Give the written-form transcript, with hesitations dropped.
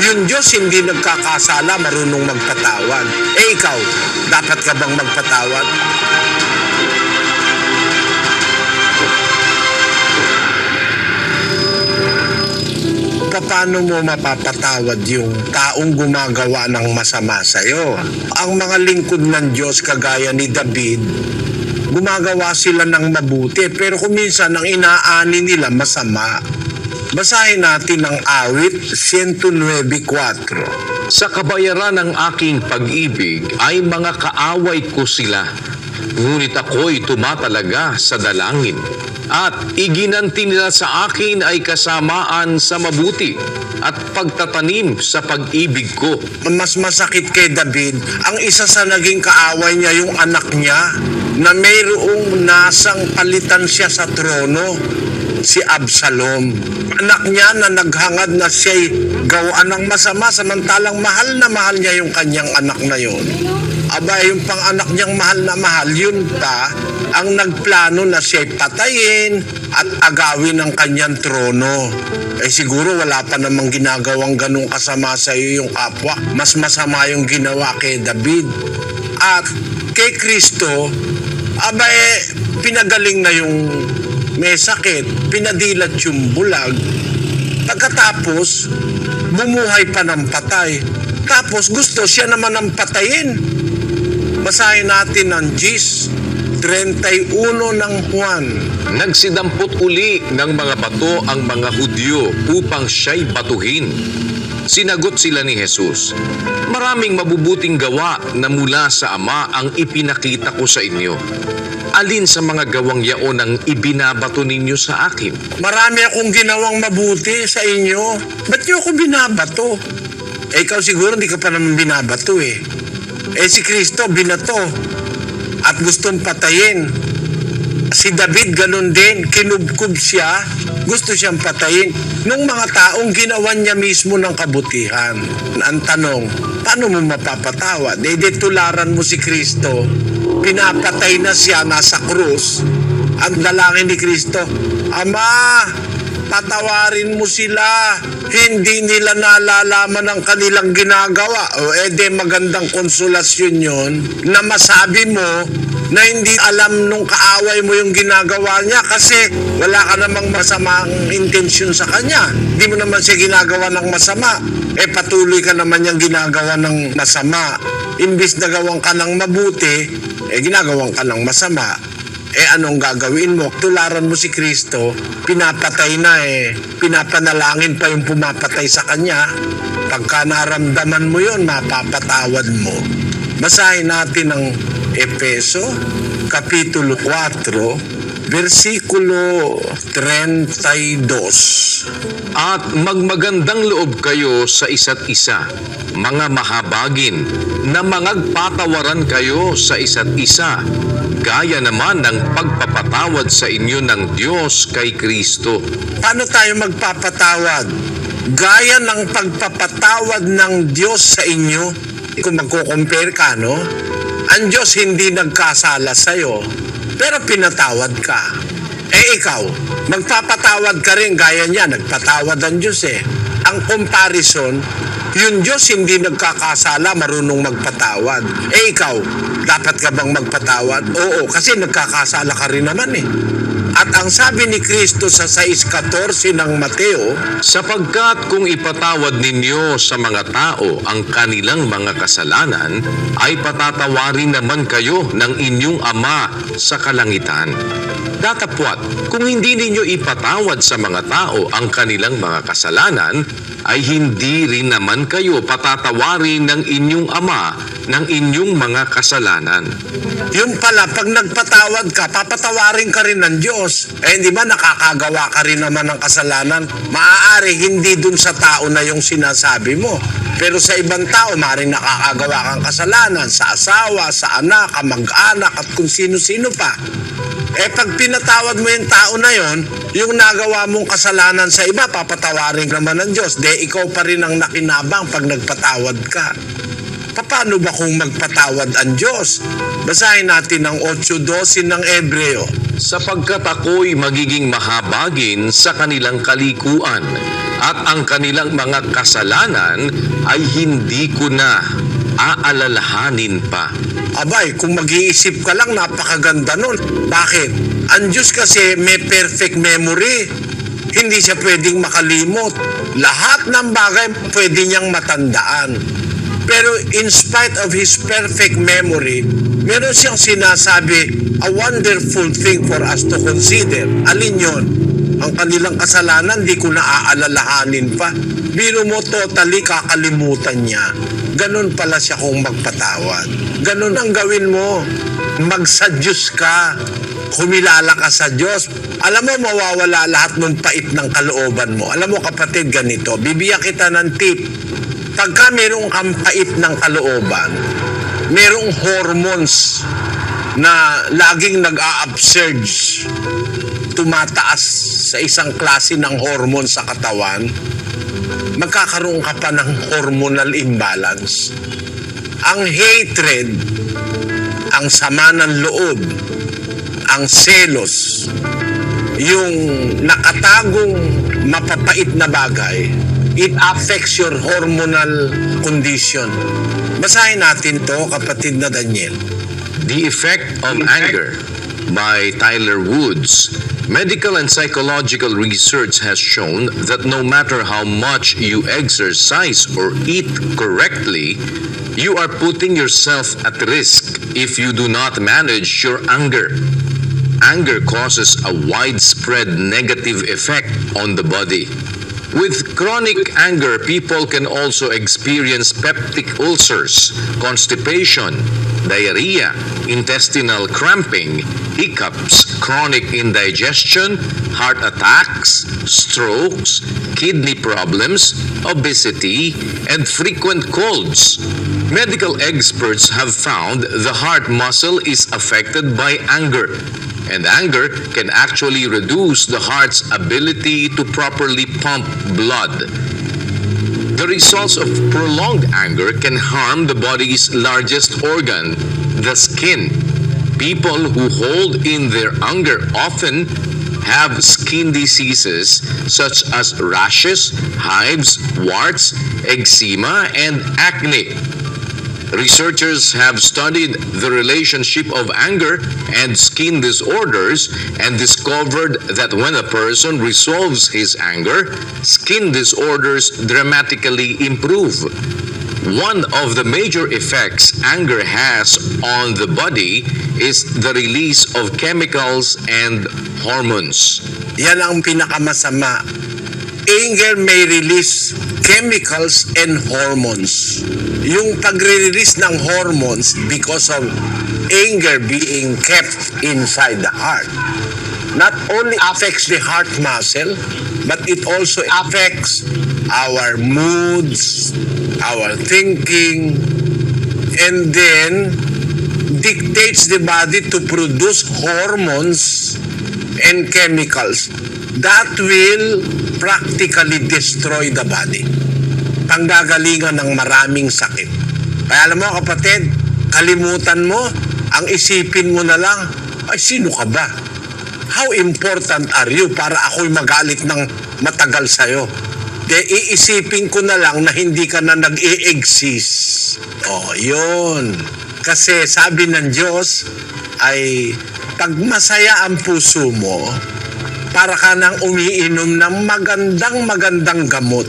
Yung Diyos hindi nagkakasala, marunong magpatawad. Eh ikaw, dapat ka bang magpatawad? Paano mo mapapatawad yung taong gumagawa ng masama sa'yo? Ang mga lingkod ng Diyos kagaya ni David, gumagawa sila ng mabuti, pero kung minsan ang inaani nila masama. Basahin natin ang awit 109:4. Sa kabayaran ng aking pag-ibig ay mga kaaway ko sila, ngunit ako'y tumatalaga sa dalangin. At iginanti nila sa akin ay kasamaan sa mabuti at pagtatanim sa pag-ibig ko. Mas masakit kay David, ang isa sa naging kaaway niya yung anak niya na mayroong nasang palitan siya sa trono, si Absalom. Anak niya na naghangad na siya'y gawaan ng masama, samantalang mahal na mahal niya yung kanyang anak na yon. Aba, yung pang-anak niyang mahal na mahal, yun pa ang nagplano na siya'y patayin at agawin ang kanyang trono. Eh siguro wala pa namang ginagawang ganung kasama sa iyo yung kapwa. Mas masama yung ginawa kay David. At kay Kristo, aba pinagaling na yung may sakit, pinadilat yung bulag. Pagkatapos, bumuhay pa ng patay. Tapos gusto siya naman ng patayin. Basahin natin ang Gs 31 ng Juan. Nagsidampot uli ng mga bato ang mga Hudyo upang siya'y batuhin. Sinagot sila ni Jesus, maraming mabubuting gawa na mula sa Ama ang ipinakita ko sa inyo. Alin sa mga gawang yaon ang ibinabato ninyo sa akin? Marami akong ginawang mabuti sa inyo. Ba't niyo ako binabato? Eh ikaw siguro hindi ka pa naman binabato eh. Eh si Kristo binato at gustong patayin. Si David ganun din, kinubkob siya, gusto siyang patayin. Nung mga taong ginawa niya mismo ng kabutihan. Ang tanong, paano mo mapapatawad? Tularan mo si Kristo, pinapatay na siya, nasa krus. Ang dalangin ni Kristo, Ama, patawarin mo sila. Hindi nila nalalaman ang kanilang ginagawa. O magandang konsolasyon yon na masabi mo na hindi alam nung kaaway mo yung ginagawa niya kasi wala ka namang masamang intensyon sa kanya. Hindi mo naman siya ginagawa ng masama. Patuloy ka naman niyang ginagawa ng masama. Imbis na gawang ka ng mabuti, ginagawang ka ng masama. Anong gagawin mo? Tularan mo si Kristo, pinapatay na pinapanalangin pa yung pumapatay sa kanya. Pagka naramdaman mo yon, mapapatawad mo. Basahin natin ang Efeso, Kapitulo 4, versikulo 32. At magmagandang loob kayo sa isa't isa, mga mahabagin, na mangagpatawaran kayo sa isa't isa, gaya naman ng pagpapatawad sa inyo ng Diyos kay Kristo. Paano tayo magpapatawad? Gaya ng pagpapatawad ng Diyos sa inyo. Kung magko-compare ka, no? Ang Diyos hindi nagkasala sa'yo, pero pinatawad ka. Ikaw, magpapatawad ka rin gaya niya, nagpatawad ang Diyos Ang comparison, yung Diyos hindi nagkakasala, marunong magpatawad. Ikaw, dapat ka bang magpatawad? Oo, kasi nagkakasala ka rin naman At ang sabi ni Kristo sa 6:14 ng Mateo, sapagkat kung ipatawad ninyo sa mga tao ang kanilang mga kasalanan, ay patatawarin naman kayo ng inyong Ama sa kalangitan. Datapwat, kung hindi ninyo ipatawad sa mga tao ang kanilang mga kasalanan, ay hindi rin naman kayo patatawarin ng inyong Ama ng inyong mga kasalanan. Yung pala, pag nagpatawad ka, papatawarin ka rin ng Diyos. Hindi ba nakakagawa ka rin naman ng kasalanan? Maaari hindi dun sa tao na yung sinasabi mo. Pero sa ibang tao, maaaring nakakagawa kang kasalanan sa asawa, sa anak, kamag-anak, at kung sino-sino pa. Pag pinatawad mo yung tao na yon, yung nagawa mong kasalanan sa iba, papatawarin naman ng Diyos. Ikaw pa rin ang nakinabang pag nagpatawad ka. Paano ba kung magpatawad ang Diyos? Basahin natin ang 8:12 ng Ebreo. Sapagkat ako'y magiging mahabagin sa kanilang kalikuan, at ang kanilang mga kasalanan ay hindi ko na aalalahanin pa. Abay, kung mag-iisip ka lang, napakaganda nun. Bakit? Ang Diyos kasi may perfect memory. Hindi siya pwedeng makalimot. Lahat ng bagay pwede niyang matandaan. Pero in spite of His perfect memory, meron siyang sinasabi, a wonderful thing for us to consider. Alin yon? Ang kanilang kasalanan, di ko na aalalahanin pa. Biro mo, totally kakalimutan niya. Ganon pala siya kung magpatawad. Ganon ang gawin mo. Magsadyos ka. Kumilala ka sa Diyos. Alam mo, mawawala lahat ng pait ng kalooban mo. Alam mo kapatid, ganito. Bibigyan kita ng tip. Pagka merong kang pait ng kalooban, merong hormones na laging nag-a-upsurge, tumataas sa isang klase ng hormone sa katawan, magkakaroon ka pa ng hormonal imbalance. Ang hatred, ang sama ng loob, ang selos, yung nakatagong mapapait na bagay, it affects your hormonal condition. Basahin natin to, kapatid na Daniel. The Effect of Anger by Tyler Woods. Medical and psychological research has shown that no matter how much you exercise or eat correctly, you are putting yourself at risk if you do not manage your anger. Anger causes a widespread negative effect on the body. With chronic anger, people can also experience peptic ulcers, constipation, diarrhea, intestinal cramping, hiccups, chronic indigestion, heart attacks, strokes, kidney problems, obesity, and frequent colds. Medical experts have found the heart muscle is affected by anger, and anger can actually reduce the heart's ability to properly pump blood. The results of prolonged anger can harm the body's largest organ, the skin. People who hold in their anger often have skin diseases such as rashes, hives, warts, eczema, and acne. Researchers have studied the relationship of anger and skin disorders and discovered that when a person resolves his anger, skin disorders dramatically improve. One of the major effects anger has on the body is the release of chemicals and hormones. Yan ang pinakamasama. Anger may release chemicals and hormones. Yung pagre-release ng hormones because of anger being kept inside the heart not only affects the heart muscle, but it also affects our moods, our thinking, and then dictates the body to produce hormones and chemicals that will practically destroy the body. Panggagalingan ng maraming sakit. Kaya alam mo kapatid, kalimutan mo, ang isipin mo na lang, ay sino ka ba? How important are you para ako'y magalit ng matagal sa'yo? De iisipin ko na lang na hindi ka na nag-i-exist. Oh, yun. Kasi sabi ng Diyos ay pag masaya ang puso mo, para ka nang umiinom ng magandang gamot.